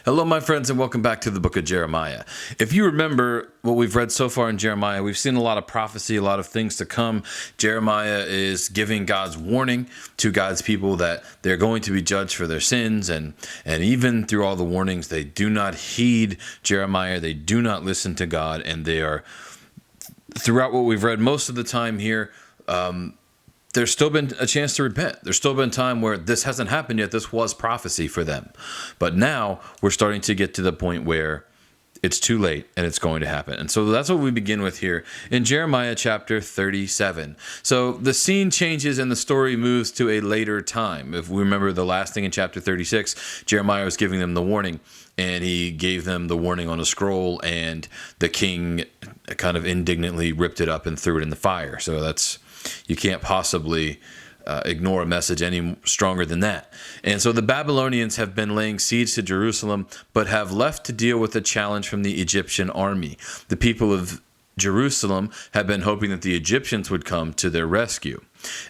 Hello, my friends, and welcome back to the book of Jeremiah. If you remember what we've read so far in Jeremiah, we've seen a lot of prophecy, a lot of things to come. Jeremiah is giving God's warning to God's people that they're going to be judged for their sins. And even through all the warnings, they do not heed Jeremiah. They do not listen to God. And they are, throughout what we've read most of the time here, there's still been a chance to repent. There's still been time where this hasn't happened yet. This was prophecy for them. But now we're starting to get to the point where it's too late and it's going to happen. And so that's what we begin with here in Jeremiah chapter 37. So the scene changes and the story moves to a later time. If we remember the last thing in chapter 36, Jeremiah was giving them the warning, and he gave them the warning on a scroll, and the king kind of indignantly ripped it up and threw it in the fire. So you can't possibly ignore a message any stronger than that. And so the Babylonians have been laying siege to Jerusalem, but have left to deal with a challenge from the Egyptian army. The people of Jerusalem have been hoping that the Egyptians would come to their rescue.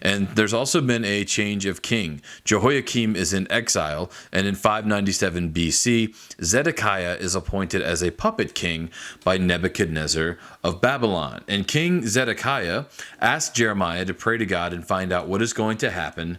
And there's also been a change of king. Jehoiakim is in exile, and in 597 BC, Zedekiah is appointed as a puppet king by Nebuchadnezzar of Babylon. And King Zedekiah asked Jeremiah to pray to God and find out what is going to happen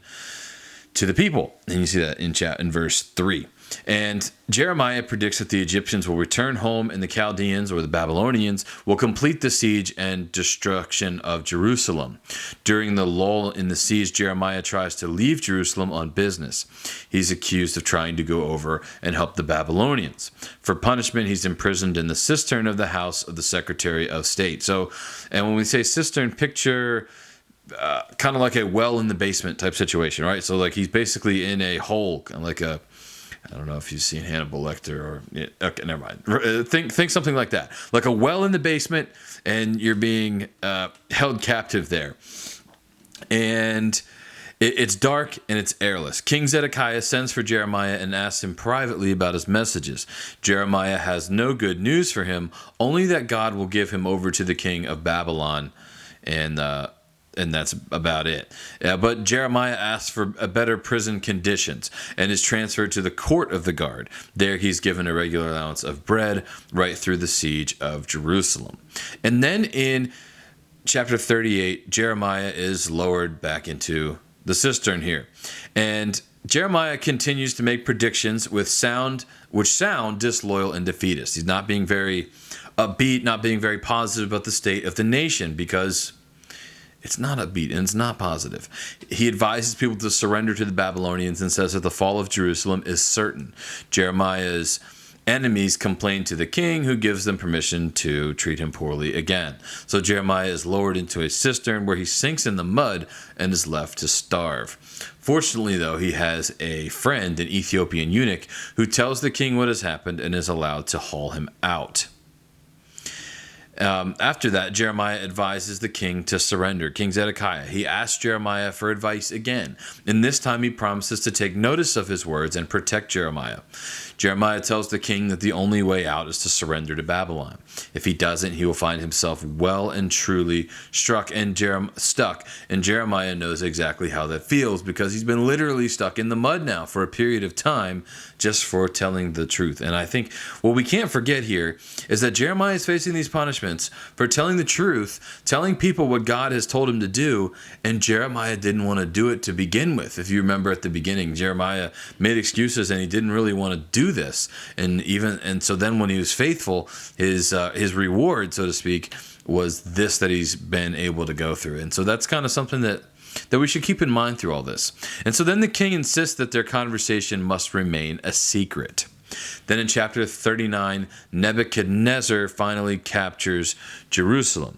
to the people. And you see that in verse 3. And Jeremiah predicts that the Egyptians will return home and the Chaldeans, or the Babylonians, will complete the siege and destruction of Jerusalem. During the lull in the siege, Jeremiah tries to leave Jerusalem on business. He's accused of trying to go over and help the Babylonians. For punishment, he's imprisoned in the cistern of the house of the Secretary of State. And when we say cistern, picture kind of like a well in the basement type situation, right? So like he's basically in a hole, kind of like I don't know if you've seen Hannibal Lecter or... Okay, never mind. Think something like that. Like a well in the basement, and you're being held captive there. And it's dark and it's airless. King Zedekiah sends for Jeremiah and asks him privately about his messages. Jeremiah has no good news for him, only that God will give him over to the king of Babylon, and that's about it. But Jeremiah asks for better prison conditions and is transferred to the court of the guard. There he's given a regular allowance of bread right through the siege of Jerusalem. And then in chapter 38, Jeremiah is lowered back into the cistern here. And Jeremiah continues to make predictions which sound disloyal and defeatist. He's not being very upbeat, not being very positive about the state of the nation, because it's not upbeat and it's not positive. He advises people to surrender to the Babylonians and says that the fall of Jerusalem is certain. Jeremiah's enemies complain to the king, who gives them permission to treat him poorly again. So Jeremiah is lowered into a cistern where he sinks in the mud and is left to starve. Fortunately, though, he has a friend, an Ethiopian eunuch, who tells the king what has happened and is allowed to haul him out. After that, Jeremiah advises the king to surrender. King Zedekiah, he asks Jeremiah for advice again, and this time he promises to take notice of his words and protect Jeremiah. Jeremiah tells the king that the only way out is to surrender to Babylon. If he doesn't, he will find himself well and truly stuck, and Jeremiah knows exactly how that feels, because he's been literally stuck in the mud now for a period of time just for telling the truth. And I think what we can't forget here is that Jeremiah is facing these punishments for telling the truth, telling people what God has told him to do, and Jeremiah didn't want to do it to begin with. If you remember at the beginning, Jeremiah made excuses and he didn't really want to do this. And so then when he was faithful, his reward, so to speak, was this that he's been able to go through. And so that's kind of something that we should keep in mind through all this. And so then the king insists that their conversation must remain a secret. Then in chapter 39, Nebuchadnezzar finally captures Jerusalem.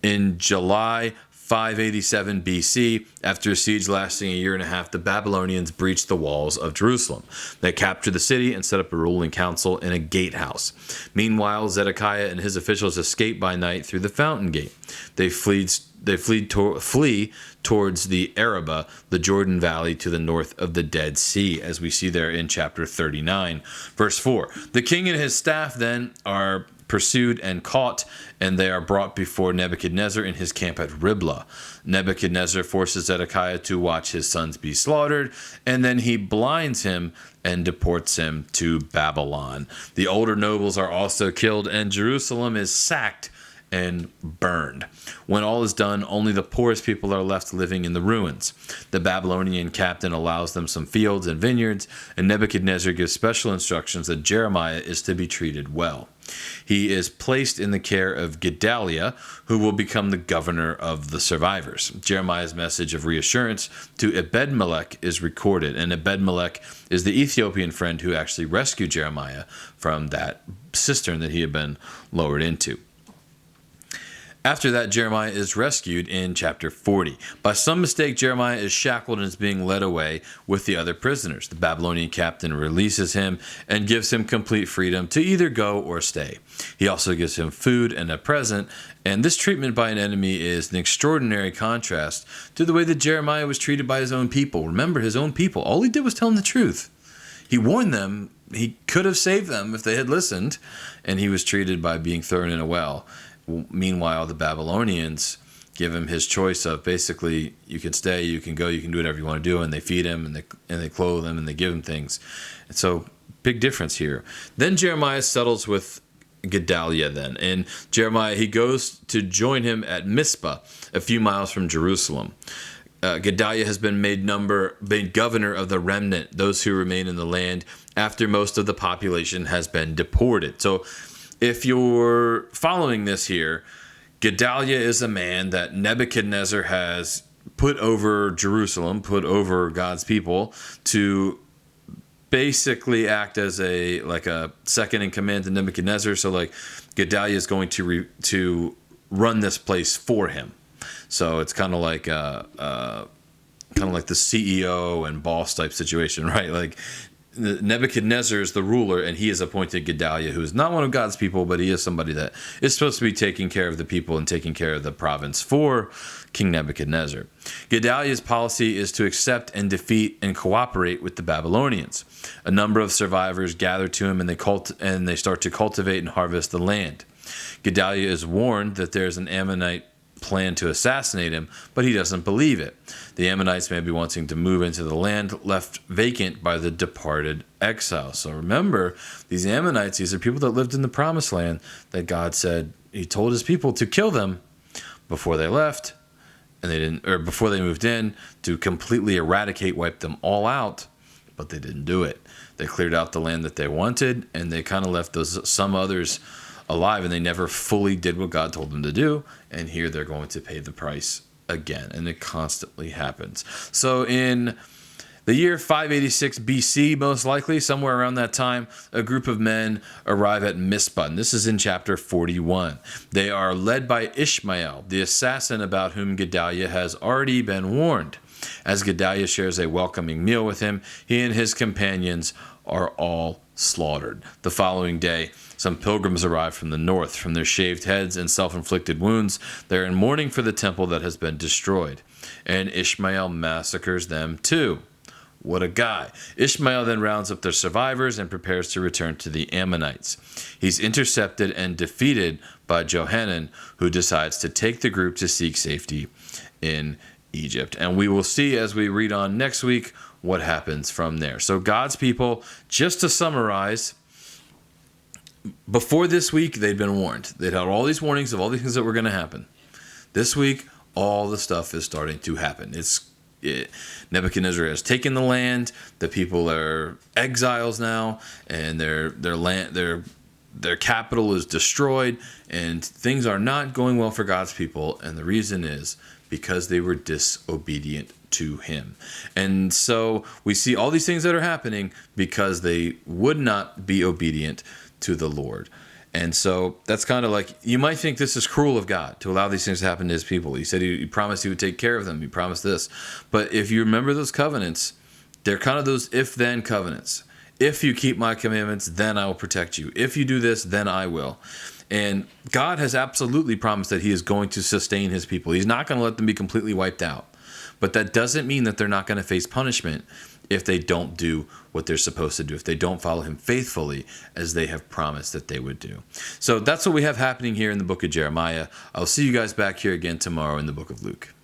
In July 587 BC, after a siege lasting a year and a half, the Babylonians breached the walls of Jerusalem. They captured the city and set up a ruling council in a gatehouse. Meanwhile, Zedekiah and his officials escape by night through the fountain gate. They flee towards the Arabah, the Jordan Valley to the north of the Dead Sea, as we see there in chapter 39, verse 4. The king and his staff then are pursued and caught, and they are brought before Nebuchadnezzar in his camp at Riblah. Nebuchadnezzar forces Zedekiah to watch his sons be slaughtered, and then he blinds him and deports him to Babylon. The older nobles are also killed, and Jerusalem is sacked and burned. When all is done, only the poorest people are left living in the ruins. The Babylonian captain allows them some fields and vineyards, and Nebuchadnezzar gives special instructions that Jeremiah is to be treated well. He is placed in the care of Gedaliah, who will become the governor of the survivors. Jeremiah's message of reassurance to Ebed-Melech is recorded, and Ebed-Melech is the Ethiopian friend who actually rescued Jeremiah from that cistern that he had been lowered into. After that, Jeremiah is rescued in chapter 40. By some mistake, Jeremiah is shackled and is being led away with the other prisoners. The Babylonian captain releases him and gives him complete freedom to either go or stay. He also gives him food and a present, and this treatment by an enemy is an extraordinary contrast to the way that Jeremiah was treated by his own people. Remember, his own people, all he did was tell them the truth. He warned them. He could have saved them if they had listened, and he was treated by being thrown in a well. Meanwhile, the Babylonians give him his choice of basically, you can stay, you can go, you can do whatever you want to do, and they feed him and they clothe him and they give him things. And so, big difference here. Then Jeremiah settles with Gedaliah then, and Jeremiah, he goes to join him at Mizpah, a few miles from Jerusalem. Gedaliah has been made governor of the remnant, those who remain in the land after most of the population has been deported. So, if you're following this here, Gedaliah is a man that Nebuchadnezzar has put over Jerusalem, put over God's people, to basically act as a second in command to Nebuchadnezzar. So like Gedaliah is going to run this place for him. So it's kind of like the CEO and boss type situation, right? Like Nebuchadnezzar is the ruler, and he has appointed Gedaliah, who is not one of God's people, but he is somebody that is supposed to be taking care of the people and taking care of the province for King Nebuchadnezzar. Gedaliah's policy is to accept and defeat and cooperate with the Babylonians. A number of survivors gather to him, and they start to cultivate and harvest the land. Gedaliah is warned that there's an Ammonite plan to assassinate him, but he doesn't believe it. The Ammonites may be wanting to move into the land left vacant by the departed exiles. So remember, these Ammonites, these are people that lived in the promised land that God said he told his people to kill them before they left, and they didn't, or before they moved in, to completely eradicate, wipe them all out, but they didn't do it. They cleared out the land that they wanted, and they kind of left some others alive, and they never fully did what God told them to do, and here they're going to pay the price again, and it constantly happens. So in the year 586 BC, most likely, somewhere around that time, a group of men arrive at Mizpah, and this is in chapter 41. They are led by Ishmael, the assassin about whom Gedaliah has already been warned. As Gedaliah shares a welcoming meal with him, he and his companions are all slaughtered. The following day, some pilgrims arrive from the north. From their shaved heads and self-inflicted wounds, they're in mourning for the temple that has been destroyed. And Ishmael massacres them too. What a guy. Ishmael then rounds up their survivors and prepares to return to the Ammonites. He's intercepted and defeated by Johanan, who decides to take the group to seek safety in Egypt. And we will see as we read on next week what happens from there. So God's people, just to summarize, before this week, they'd been warned. They'd had all these warnings of all these things that were going to happen. This week, all the stuff is starting to happen. Nebuchadnezzar has taken the land. The people are exiles now, and their capital is destroyed, and things are not going well for God's people. And the reason is because they were disobedient to him. And so we see all these things that are happening because they would not be obedient to the Lord. And so that's kind of like, you might think this is cruel of God to allow these things to happen to his people. He said he promised he would take care of them. He promised this. But if you remember those covenants, they're kind of those if-then covenants. If you keep my commandments, then I will protect you. If you do this, then I will. And God has absolutely promised that he is going to sustain his people. He's not going to let them be completely wiped out. But that doesn't mean that they're not going to face punishment if they don't do what they're supposed to do, if they don't follow him faithfully as they have promised that they would do. So that's what we have happening here in the book of Jeremiah. I'll see you guys back here again tomorrow in the book of Luke.